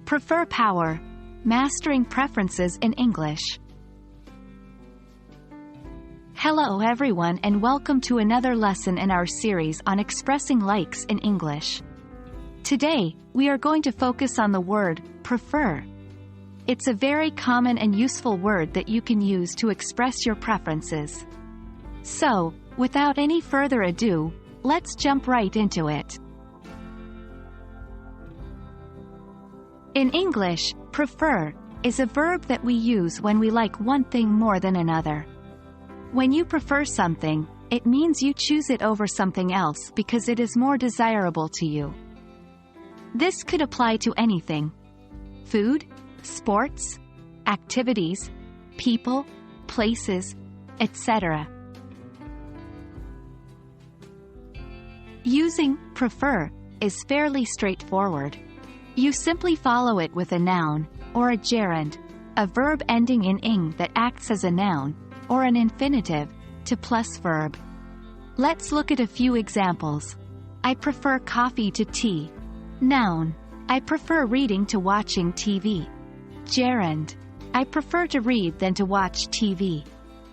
Prefer power. Mastering preferences in English. Hello everyone and welcome to another lesson in our series on expressing likes in English. Today, we are going to focus on the word prefer. It's a very common and useful word that you can use to express your preferences. So, without any further ado, let's jump right into it. In English, prefer is a verb that we use when we like one thing more than another. When you prefer something, it means you choose it over something else because it is more desirable to you. This could apply to anything: food, sports, activities, people, places, etc. Using prefer is fairly straightforward. You simply follow it with a noun, or a gerund, a verb ending in ing that acts as a noun, or an infinitive, to plus verb. Let's look at a few examples. I prefer coffee to tea. Noun: I prefer reading to watching TV. Gerund: I prefer to read than to watch TV.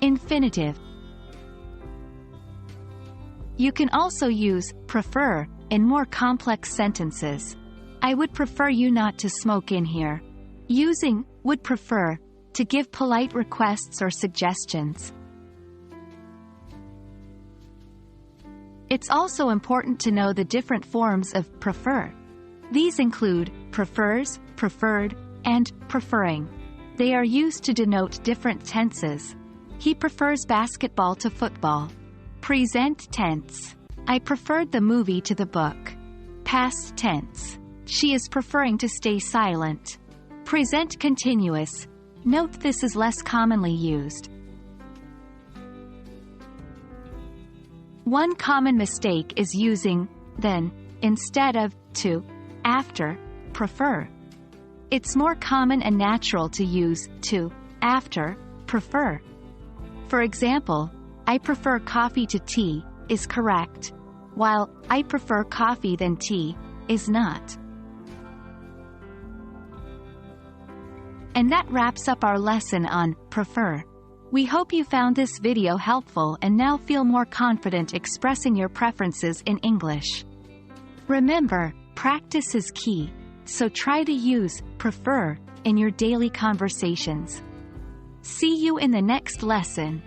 Infinitive. You can also use prefer in more complex sentences. I would prefer you not to smoke in here. Using would prefer to give polite requests or suggestions. It's also important to know the different forms of prefer. These include prefers, preferred, and preferring. They are used to denote different tenses. He prefers basketball to football. Present tense: I preferred the movie to the book. Past tense: she is preferring to stay silent. Present continuous: note this is less commonly used. One common mistake is using then instead of to after prefer. It's more common and natural to use to after prefer. For example, I prefer coffee to tea is correct, while I prefer coffee than tea is not. And that wraps up our lesson on prefer. We hope you found this video helpful and now feel more confident expressing your preferences in English. Remember, practice is key, so try to use prefer in your daily conversations. See you in the next lesson.